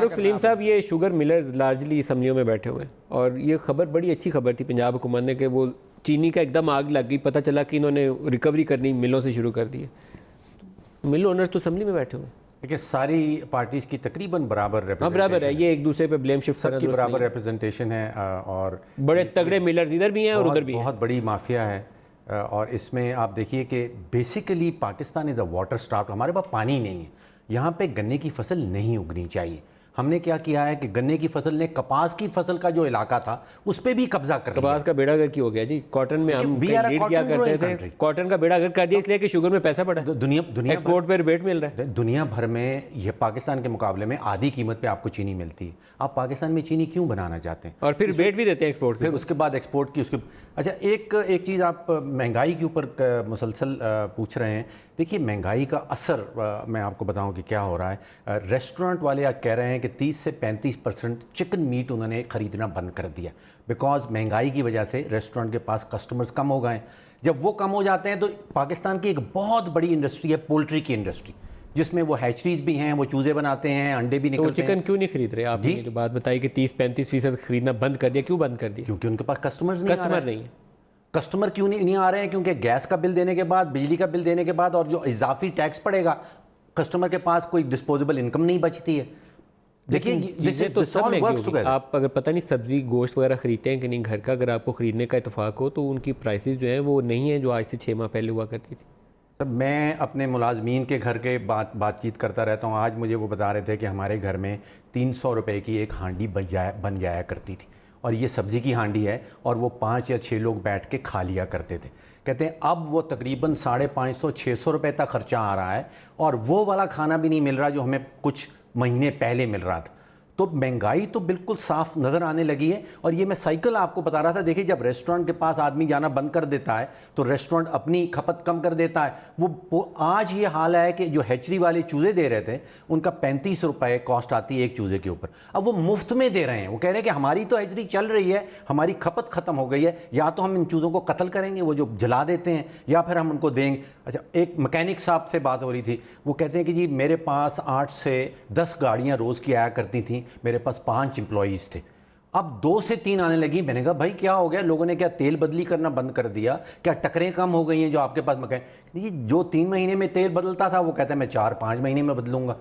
फारूक सलीम साहब, ये sugar millers largely असम्बलियों में बैठे हुए हैं और ये खबर बड़ी अच्छी खबर थी पंजाब हुकूमत ने कि वो चीनी का एकदम आग लग गई, पता चला कि इन्होंने रिकवरी करनी मिलों से शुरू कर दी है। मिल ओनर्स तो असम्बली में बैठे हुए हैं। देखिए सारी पार्टीज़ की तकरीबन बराबर बराबर है, ये एक दूसरे पे ब्लेम शिफ्ट सबकी बराबर रिप्रेजेंटेशन है और बड़े तगड़े मिलर्स इधर भी हैं और उधर भी हैं। बहुत बड़ी माफिया है और इसमें आप देखिए कि basically Pakistan is a water starve. हमारे पास पानी नहीं है, यहाँ पे गन्ने की फसल नहीं उगनी चाहिए। हमने क्या किया है कि गन्ने की फसल ने कपास की फसल का जो इलाका था उस पर भी कब्जा कर लिया। कपास का बेड़ा गर्क हो गया जी। कॉटन में हम लीड किया करते थे, कॉटन का बेड़ा गर्क कर दिया इसलिए कि शुगर में पैसा पड़ा, दुनिया एक्सपोर्ट पे रिबेट मिल रहा है। दुनिया भर में ये पाकिस्तान के मुकाबले में आधी कीमत पे आपको चीनी मिलती है। आप पाकिस्तान में चीनी क्यों बनाना चाहते हैं? और फिर रिबेट भी देते हैं एक्सपोर्ट, फिर उसके बाद एक्सपोर्ट की उसके। अच्छा, एक चीज़ आप महंगाई के ऊपर मुसलसल पूछ रहे हैं। देखिए महंगाई का असर मैं आपको बताऊं कि क्या हो रहा है। रेस्टोरेंट वाले आज कह रहे हैं कि 30 से 35% चिकन मीट उन्होंने ख़रीदना बंद कर दिया बिकॉज महंगाई की वजह से रेस्टोरेंट के पास कस्टमर्स कम हो गए। जब वो कम हो जाते हैं तो पाकिस्तान की एक बहुत बड़ी इंडस्ट्री है पोल्ट्री की इंडस्ट्री, जिसमें वो हैचरीज भी हैं, वो चूज़े बनाते हैं, अंडे भी निकलते हैं। चिकन क्यों नहीं खरीद रहे आप? ये जो बात बताई कि 30-35% खरीदना बंद कर दिया, क्यों बंद कर दिया? क्योंकि उनके पास कस्टमर नहीं है। कस्टमर क्यों नहीं आ रहे हैं? क्योंकि गैस का बिल देने के बाद, बिजली का बिल देने के बाद और जो इजाफी टैक्स पड़ेगा, कस्टमर के पास कोई डिस्पोजेबल इनकम नहीं बचती है। देखिए तो सब महंगी। आप अगर पता नहीं सब्जी गोश्त वगैरह खरीदते हैं कि नहीं घर का, अगर आपको खरीदने का इतफाक हो तो उनकी प्राइसेस जो हैं वो नहीं है जो आज से 6 माह पहले हुआ करती थी। मैं अपने मुलाजमीन के घर के बातचीत करता रहता हूँ। आज मुझे वो बता रहे थे कि हमारे घर में 300 रुपये की एक हांडी बन जाया करती थी और ये सब्ज़ी की हांडी है और वो 5 या 6 लोग बैठ के खा लिया करते थे। कहते हैं अब वो तकरीबन 550-600 रुपये तक खर्चा आ रहा है और वो वाला खाना भी नहीं मिल रहा जो हमें कुछ महीने पहले मिल रहा था। तो महंगाई तो बिल्कुल साफ नज़र आने लगी है। और ये मैं साइकिल आपको बता रहा था। देखिए जब रेस्टोरेंट के पास आदमी जाना बंद कर देता है तो रेस्टोरेंट अपनी खपत कम कर देता है। वो आज ये हाल है कि जो हैचरी वाले चूज़े दे रहे थे उनका 35 रुपये कॉस्ट आती है एक चूज़े के ऊपर, अब वो मुफ्त में दे रहे हैं। वो कह रहे हैं कि हमारी तो हैचरी चल रही है, हमारी खपत ख़त्म हो गई है, या तो हम इन चूज़ों को कत्ल करेंगे, वो जो जला देते हैं, या फिर हम उनको देंगे। अच्छा, एक मैकेनिक साहब से बात हो रही थी, वो कहते हैं कि जी मेरे पास 8 से 10 गाड़ियाँ रोज़ की आया करती थी, मेरे पास 5 एम्प्लॉइज़ थे, अब 2 से 3 आने लगी। मैंने कहा भाई क्या हो गया? लोगों ने क्या तेल बदली करना बंद कर दिया? क्या टकरें कम हो गई हैं जो आपके पास? देखिए जो 3 महीने में तेल बदलता था वो कहता है मैं 4-5 महीने में बदलूंगा।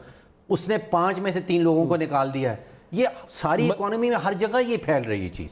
उसने 5 में से 3 लोगों को निकाल दिया है। ये सारी इकोनॉमी में हर जगह ये फैल रही है चीज़।